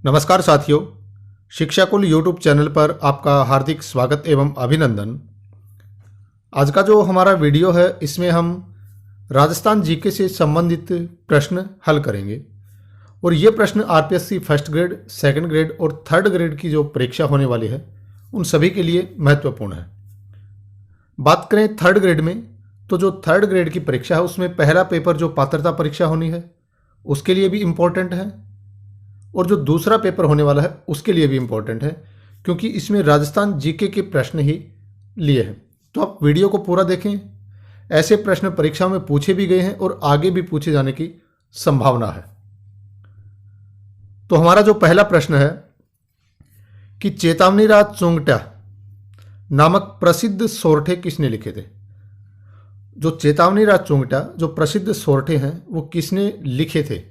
नमस्कार साथियों, शिक्षाकुल YouTube channel पर आपका हार्दिक स्वागत एवं अभिनंदन। आज का जो हमारा वीडियो है इसमें हम राजस्थान जीके से संबंधित प्रश्न हल करेंगे और ये प्रश्न RPSC first grade, second grade और थर्ड ग्रेड की जो परीक्षा होने वाली है उन सभी के लिए महत्वपूर्ण है। बात करें थर्ड ग्रेड में, तो जो थर्ड ग्रेड की परीक्षा है उसमें पहला पेपर जो पात्रता परीक्षा होनी है उसके लिए भी इम्पोर्टेंट है और जो दूसरा पेपर होने वाला है उसके लिए भी इम्पोर्टेंट है, क्योंकि इसमें राजस्थान जीके के प्रश्न ही लिए हैं। तो आप वीडियो को पूरा देखें। ऐसे प्रश्न परीक्षा में पूछे भी गए हैं और आगे भी पूछे जाने की संभावना है। तो हमारा जो पहला प्रश्न है कि चेतावनी राज चोंगटा नामक प्रसिद्ध सोरठे किसने लिखे थे। जो चेतावनी राज चोंगटा जो प्रसिद्ध सोरठे हैं वो किसने लिखे थे,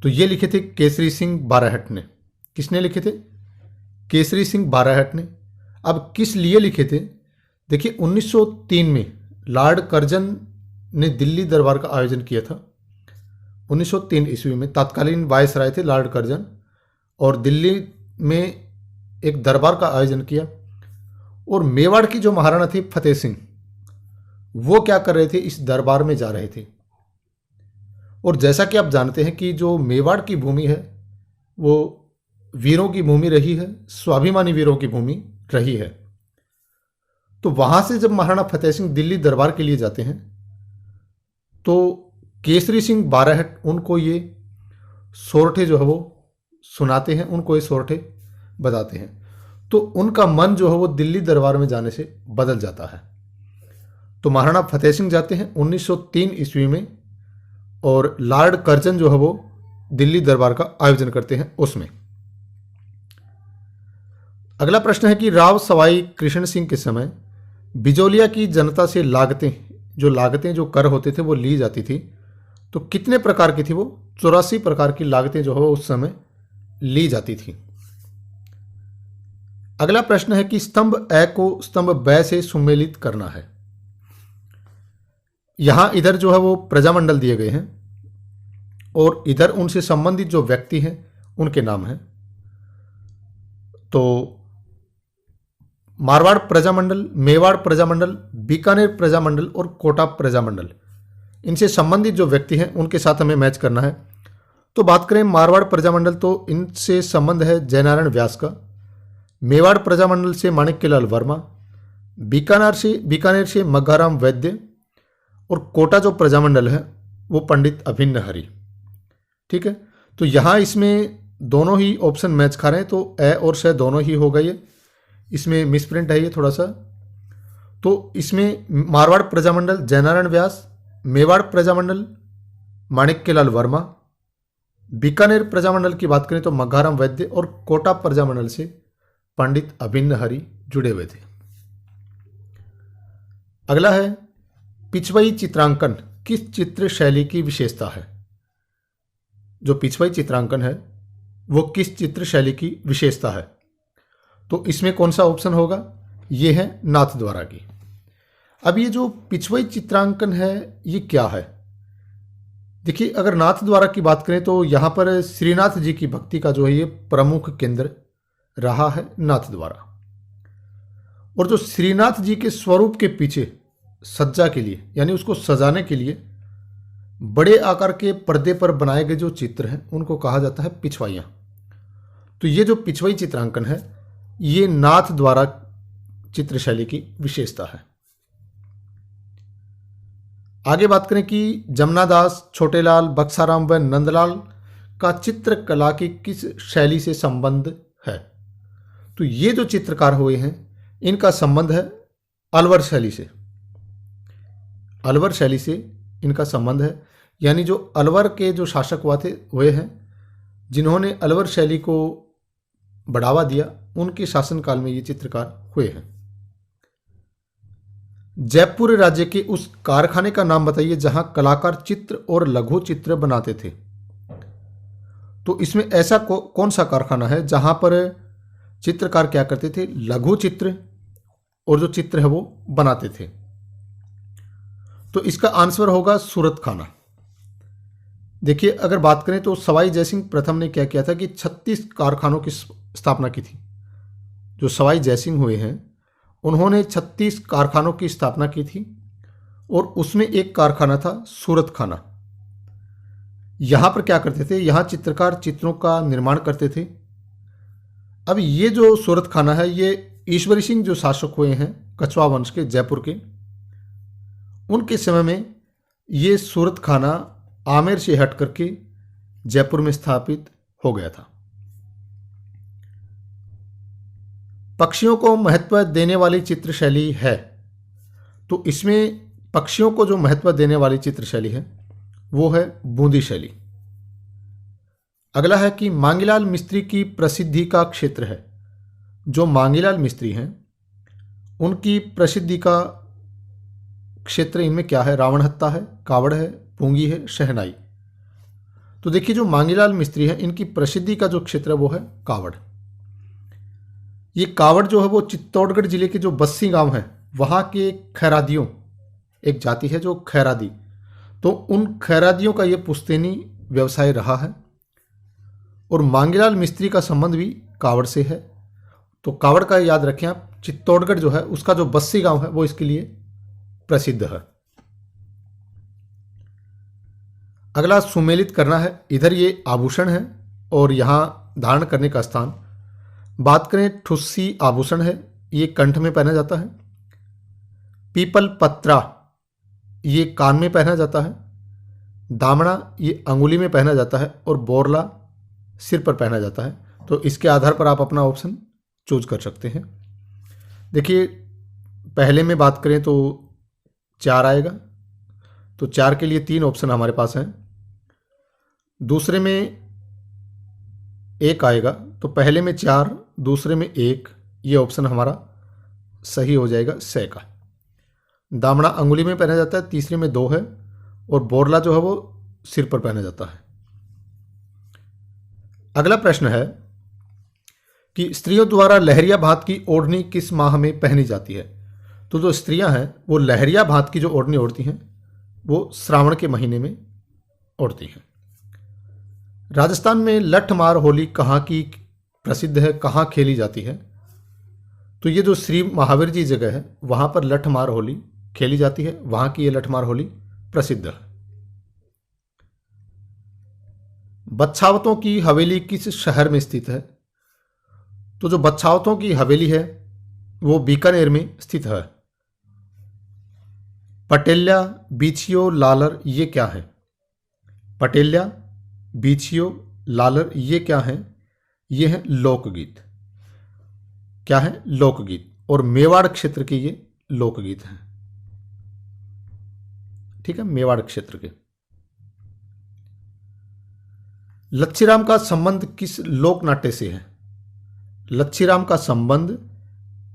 तो ये लिखे थे केसरी सिंह बाराहट ने। किसने लिखे थे? केसरी सिंह बाराहट ने। अब किस लिए लिखे थे? देखिए 1903 में लॉर्ड कर्जन ने दिल्ली दरबार का आयोजन किया था। 1903 ईस्वी में तत्कालीन वायसराय थे लॉर्ड कर्जन और दिल्ली में एक दरबार का आयोजन किया और मेवाड़ की जो महाराणा थी फतेह सिंह, वो क्या कर रहे थे, इस दरबार में जा रहे थे। और जैसा कि आप जानते हैं कि जो मेवाड़ की भूमि है वो वीरों की भूमि रही है, स्वाभिमानी वीरों की भूमि रही है। तो वहां से जब महाराणा फतेह सिंह दिल्ली दरबार के लिए जाते हैं तो केसरी सिंह बाराहट उनको ये सोरठे जो है वो सुनाते हैं, उनको ये सोरठे बताते हैं। तो उनका मन जो है वो दिल्ली दरबार में जाने से बदल जाता है। तो महाराणा फतेह सिंह जाते हैं 1903 ईस्वी में और लॉर्ड कर्जन जो है वो दिल्ली दरबार का आयोजन करते हैं उसमें। अगला प्रश्न है कि राव सवाई कृष्ण सिंह के समय बिजोलिया की जनता से लागतें जो कर होते थे वो ली जाती थी, तो कितने प्रकार की थी वो? 84 प्रकार की लागतें जो है उस समय ली जाती थी। अगला प्रश्न है कि स्तंभ ए को स्तंभ ब से सुमेलित करना है। यहां इधर जो है वो प्रजामंडल दिए गए हैं और इधर उनसे संबंधित जो व्यक्ति हैं उनके नाम हैं। तो मारवाड़ प्रजामंडल, मेवाड़ प्रजामंडल, बीकानेर प्रजामंडल और कोटा प्रजामंडल, इनसे संबंधित जो व्यक्ति हैं उनके साथ हमें मैच करना है। तो बात करें मारवाड़ प्रजामंडल, तो इनसे संबंध है जयनारायण व्यास का। मेवाड़ प्रजामंडल से माणिक्यलाल वर्मा, बीकानेर से मघाराम वैद्य और कोटा जो प्रजामंडल है वो पंडित अभिन्न हरि। ठीक है, तो यहां इसमें दोनों ही ऑप्शन मैच खा रहे हैं, तो ए और स दोनों ही हो गई है। इसमें मिसप्रिंट है ये थोड़ा सा। तो इसमें मारवाड़ प्रजामंडल जयनारायण व्यास, मेवाड़ प्रजामंडल माणिक्यलाल वर्मा, बीकानेर प्रजामंडल की बात करें तो मघाराम वैद्य और कोटा प्रजामंडल से पंडित अभिन्न हरि जुड़े हुए थे। अगला है पिछवई चित्रांकन किस चित्र शैली की विशेषता है। जो पिछवई चित्रांकन है वो किस चित्र शैली की विशेषता है, तो इसमें कौन सा ऑप्शन होगा? ये है नाथद्वारा की। अब ये जो पिछवई चित्रांकन है ये क्या है? देखिए, अगर नाथद्वारा की बात करें तो यहाँ पर श्रीनाथ जी की भक्ति का जो है ये प्रमुख केंद्र रहा है नाथद्वारा। और जो श्रीनाथ जी के स्वरूप के पीछे सज्जा के लिए, यानी उसको सजाने के लिए बड़े आकार के पर्दे पर बनाए गए जो चित्र हैं उनको कहा जाता है पिछवाइयाँ। तो ये जो पिछवाई चित्रांकन है ये नाथ द्वारा चित्र शैली की विशेषता है। आगे बात करें कि जमुनादास, छोटेलाल, बक्साराम व नंदलाल का चित्रकला की किस शैली से संबंध है। तो ये जो चित्रकार हुए हैं इनका संबंध है अलवर शैली से। अलवर शैली से इनका संबंध है, यानी जो अलवर के जो शासक हुए हैं जिन्होंने अलवर शैली को बढ़ावा दिया, उनके शासनकाल में ये चित्रकार हुए हैं। जयपुर राज्य के उस कारखाने का नाम बताइए जहां कलाकार चित्र और लघु चित्र बनाते थे। तो इसमें ऐसा कौन सा कारखाना है जहां पर चित्रकार क्या करते थे? लघु चित्र और जो चित्र है वो बनाते थे। तो इसका आंसर होगा सूरत खाना। देखिए, अगर बात करें तो सवाई जयसिंह प्रथम ने क्या किया था कि 36 कारखानों की स्थापना की थी। जो सवाई जयसिंह हुए हैं उन्होंने 36 कारखानों की स्थापना की थी और उसमें एक कारखाना था सूरत खाना। यहाँ पर क्या करते थे, यहाँ चित्रकार चित्रों का निर्माण करते थे। अब ये जो सूरत खाना है ये ईश्वरी सिंह जो शासक हुए हैं कछवा वंश के जयपुर के, उनके समय में ये सूरत खाना आमेर से हट करके जयपुर में स्थापित हो गया था। पक्षियों को महत्व देने वाली चित्रशैली है, तो इसमें पक्षियों को जो महत्व देने वाली चित्रशैली है वो है बूंदी शैली। अगला है कि मांगीलाल मिस्त्री की प्रसिद्धि का क्षेत्र है। जो मांगीलाल मिस्त्री हैं उनकी प्रसिद्धि का क्षेत्र इनमें क्या है, रावण हत्ता है, कावड़ है, पूंगी है, शहनाई। तो देखिए, जो मांगीलाल मिस्त्री है इनकी प्रसिद्धि का जो क्षेत्र है वो है कावड़। ये कावड़ जो है वो चित्तौड़गढ़ जिले के जो बस्सी गांव है वहां के खैरादियों, एक जाति है जो खैरादी, तो उन खैरादियों का ये पुश्तैनी व्यवसाय रहा है और मांगीलाल मिस्त्री का संबंध भी कावड़ से है। तो कावड़ का याद रखें आप, चित्तौड़गढ़ जो है उसका जो बस्सी गांव है वो इसके लिए प्रसिद्ध है। अगला सुमेलित करना है। इधर ये आभूषण है और यहां धारण करने का स्थान। बात करें, ठुस्सी आभूषण है, ये कंठ में पहना जाता है। पीपल पत्रा ये कान में पहना जाता है। दामड़ा ये अंगुली में पहना जाता है और बोरला सिर पर पहना जाता है। तो इसके आधार पर आप अपना ऑप्शन चूज कर सकते हैं। देखिए, पहले में बात करें तो 4 आएगा, तो 4 के लिए 3 ऑप्शन हमारे पास हैं। दूसरे में 1 आएगा, तो पहले में 4, दूसरे में 1, ये ऑप्शन हमारा सही हो जाएगा से का। दामड़ा अंगुली में पहना जाता है, तीसरे में 2 है और बोरला जो है वो सिर पर पहना जाता है। अगला प्रश्न है कि स्त्रियों द्वारा लहरिया भात की ओढ़नी किस माह में पहनी जाती है। तो जो स्त्रियां हैं वो लहरिया भात की जो ओढ़नी ओढ़ती हैं वो श्रावण के महीने में ओढ़ती हैं। राजस्थान में लठमार होली कहाँ की प्रसिद्ध है, कहाँ खेली जाती है। तो ये जो श्री महावीर जी जगह है वहां पर लठमार होली खेली जाती है, वहां की ये लठमार होली प्रसिद्ध है। बच्छावतों की हवेली किस शहर में स्थित है। तो जो बच्छावतों की हवेली है वो बीकानेर में स्थित है। पटेल्या, बीछियो, लालर ये क्या है। पटेल्या, बीछियो, लालर ये क्या है, ये है लोकगीत। क्या है, लोकगीत, और मेवाड़ क्षेत्र के ये लोकगीत हैं। ठीक है, मेवाड़ क्षेत्र के। लच्छीराम का संबंध किस लोक नाट्य से है। लच्छीराम का संबंध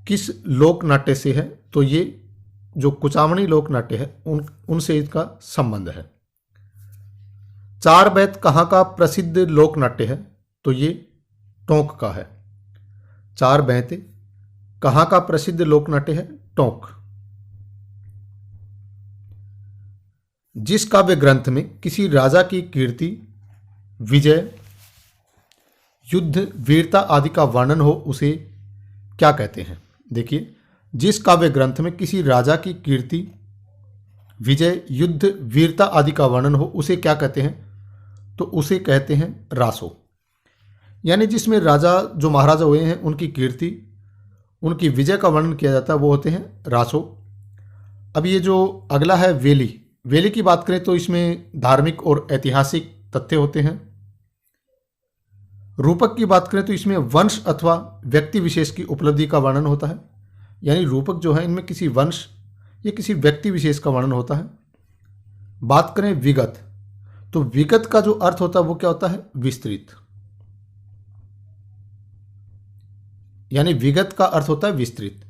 किस लोक नाट्य से है। तो ये जो कुचामणी लोक नाट्य है उनसे इसका संबंध है। 4 बैत कहाँ का प्रसिद्ध लोक नाट्य है। तो ये टोंक का है। 4 बैत कहाँ का प्रसिद्ध लोक नाट्य है, टोंक। जिस काव्य ग्रंथ में किसी राजा की कीर्ति, विजय, युद्ध, वीरता आदि का वर्णन हो उसे क्या कहते हैं। देखिए, जिस काव्य ग्रंथ में किसी राजा की कीर्ति, विजय, युद्ध, वीरता आदि का वर्णन हो उसे क्या कहते हैं। तो उसे कहते हैं रासो। यानी जिसमें राजा जो महाराजा हुए हैं उनकी कीर्ति, उनकी विजय का वर्णन किया जाता है वो होते हैं रासो। अब ये जो अगला है वेली, वेली की बात करें तो इसमें धार्मिक और ऐतिहासिक तथ्य होते हैं। रूपक की बात करें तो इसमें वंश अथवा व्यक्ति विशेष की उपलब्धि का वर्णन होता है। यानी रूपक जो है इनमें किसी वंश या किसी व्यक्ति विशेष का वर्णन होता है। बात करें विगत, तो विगत का जो अर्थ होता है वो क्या होता है, विस्तृत। यानी विगत का अर्थ होता है विस्तृत,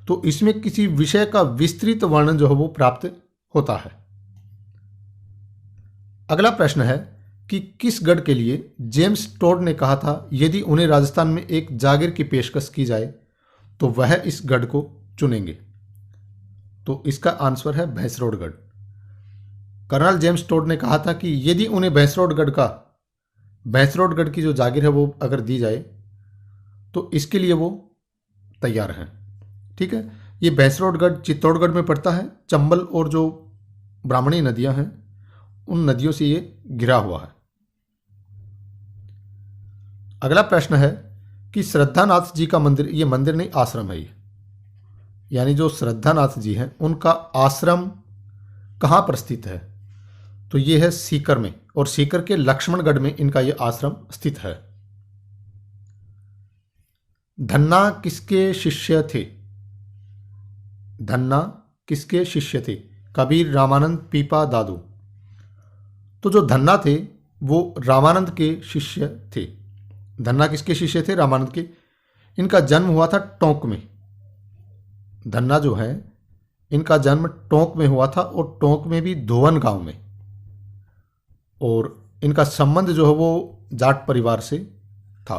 तो इसमें किसी विषय का विस्तृत वर्णन जो है वो प्राप्त होता है। अगला प्रश्न है कि किस गढ़ के लिए जेम्स टोड ने कहा था यदि उन्हें राजस्थान में एक जागीर की पेशकश की जाए तो वह इस गढ़ को चुनेंगे। तो इसका आंसर है भैंसरोडगढ़। कर्नल जेम्स टोड ने कहा था कि यदि उन्हें भैंसरोडगढ़ की जो जागीर है वो अगर दी जाए तो इसके लिए वो तैयार हैं। ठीक है, ये भैंसरोडगढ़ चित्तौड़गढ़ में पड़ता है। चंबल और जो ब्राह्मणी नदियां हैं उन नदियों से ये घिरा हुआ है। अगला प्रश्न है कि श्रद्धानाथ जी का मंदिर, ये मंदिर नहीं आश्रम है ये, यानी जो श्रद्धानाथ जी हैं उनका आश्रम कहाँ पर स्थित है? तो ये है सीकर में, और सीकर के लक्ष्मणगढ़ में इनका ये आश्रम स्थित है। धन्ना किसके शिष्य थे? धन्ना किसके शिष्य थे? कबीर, रामानंद, पीपा, दादू। तो जो धन्ना थे वो रामानंद के शिष्य थे। धन्ना किसके शिष्य थे? रामानंद के। इनका जन्म हुआ था टोंक में। धन्ना जो है इनका जन्म टोंक में हुआ था, और टोंक में भी धोवन गांव में, और इनका संबंध जो है वो जाट परिवार से था।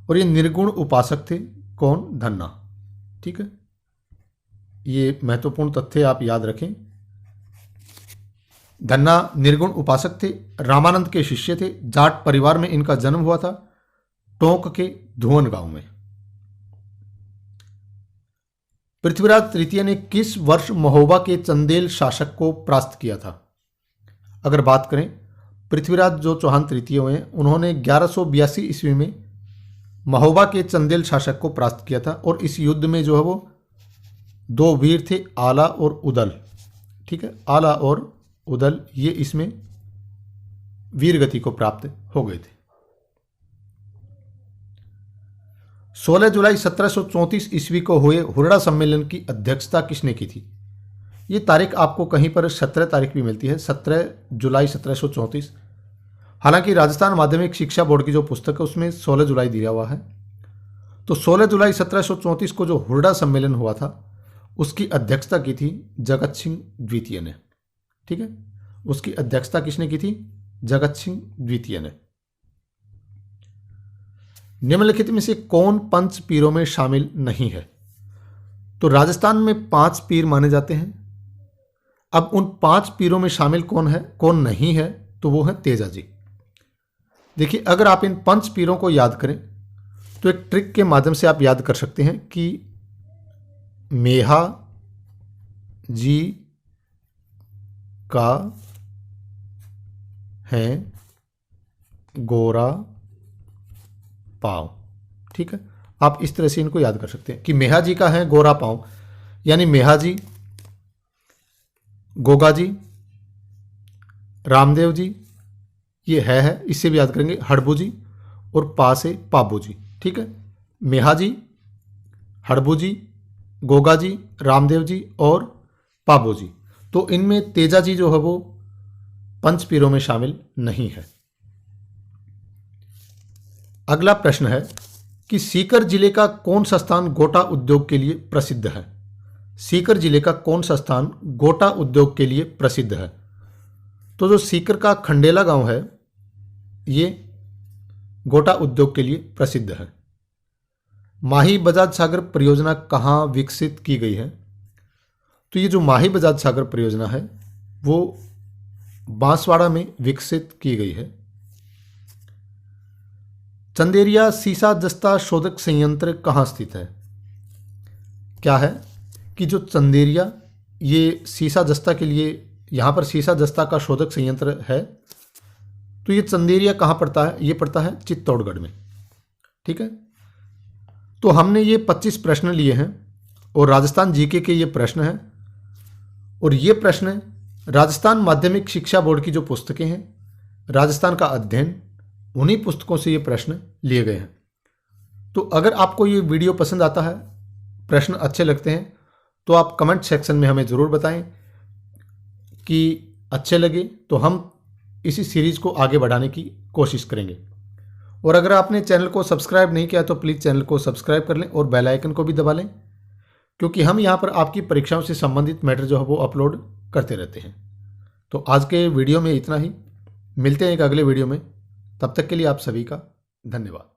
और ये निर्गुण उपासक थे। कौन? धन्ना। ठीक है, ये महत्वपूर्ण तथ्य आप याद रखें। धन्ना निर्गुण उपासक थे, रामानंद के शिष्य थे, जाट परिवार में इनका जन्म हुआ था, टोंक के धुवन गांव में। पृथ्वीराज तृतीय ने किस वर्ष महोबा के चंदेल शासक को परास्त किया था? अगर बात करें, पृथ्वीराज जो चौहान तृतीय हुए हैं उन्होंने 1182 ईस्वी में महोबा के चंदेल शासक को परास्त किया था, और इस युद्ध में जो है वो दो वीर थे, आला और उदल। ठीक है, आला और उदल ये इसमें वीर गति को प्राप्त हो गए थे। 16 जुलाई 1734 ईस्वी को हुए हुरडा सम्मेलन की अध्यक्षता किसने की थी? ये तारीख आपको कहीं पर 17 तारीख भी मिलती है, 17 जुलाई 1734। हालांकि राजस्थान माध्यमिक शिक्षा बोर्ड की जो पुस्तक है उसमें 16 जुलाई दिया हुआ है। तो 16 जुलाई 1734 को जो हुरडा सम्मेलन हुआ था उसकी अध्यक्षता की थी जगत सिंह द्वितीय ने। ठीक है, उसकी अध्यक्षता किसने की थी? जगत सिंह द्वितीय ने। निम्नलिखित में से कौन पंच पीरों में शामिल नहीं है? तो राजस्थान में 5 पीर माने जाते हैं। अब उन 5 पीरों में शामिल कौन है, कौन नहीं है? तो वो है तेजा जी। देखिए, अगर आप इन 5 पीरों को याद करें तो एक ट्रिक के माध्यम से आप याद कर सकते हैं कि मेहा जी का है गोरा पांव। ठीक है, आप इस तरह से इनको याद कर सकते हैं कि मेहा जी का है गोरा पांव, यानी मेहा जी, गोगा जी, रामदेव जी, ये है, इससे भी याद करेंगे हड़बू जी, और पा से पाबू जी। ठीक है, मेहा जी, हड़बू जी, गोगा जी, रामदेव जी और पाबू जी। तो इनमें तेजा जी जो है वो पंच पीरों में शामिल नहीं है। अगला प्रश्न है कि सीकर जिले का कौन सा स्थान गोटा उद्योग के लिए प्रसिद्ध है? सीकर जिले का कौन सा स्थान गोटा उद्योग के लिए प्रसिद्ध है? तो जो सीकर का खंडेला गांव है ये गोटा उद्योग के लिए प्रसिद्ध है। माही बजाज सागर परियोजना कहाँ विकसित की गई है? तो ये जो माही बजाज सागर परियोजना है वो बांसवाड़ा में विकसित की गई है। चंदेरिया सीसा जस्ता शोधक संयंत्र कहाँ स्थित है? क्या है कि जो चंदेरिया ये सीसा जस्ता के लिए, यहाँ पर सीसा जस्ता का शोधक संयंत्र है, तो ये चंदेरिया कहाँ पड़ता है? ये पड़ता है चित्तौड़गढ़ में। ठीक है, तो हमने ये 25 प्रश्न लिए हैं और राजस्थान जीके के ये प्रश्न हैं, और ये प्रश्न राजस्थान माध्यमिक शिक्षा बोर्ड की जो पुस्तकें हैं, राजस्थान का अध्ययन, उन्हीं पुस्तकों से ये प्रश्न लिए गए हैं। तो अगर आपको ये वीडियो पसंद आता है, प्रश्न अच्छे लगते हैं, तो आप कमेंट सेक्शन में हमें ज़रूर बताएं कि अच्छे लगे तो हम इसी सीरीज़ को आगे बढ़ाने की कोशिश करेंगे। और अगर आपने चैनल को सब्सक्राइब नहीं किया तो प्लीज़ चैनल को सब्सक्राइब कर लें और बेल आइकन को भी दबा लें, क्योंकि हम यहाँ पर आपकी परीक्षाओं से संबंधित मैटर जो है वो अपलोड करते रहते हैं। तो आज के वीडियो में इतना ही, मिलते हैं एक अगले वीडियो में, तब तक के लिए आप सभी का धन्यवाद।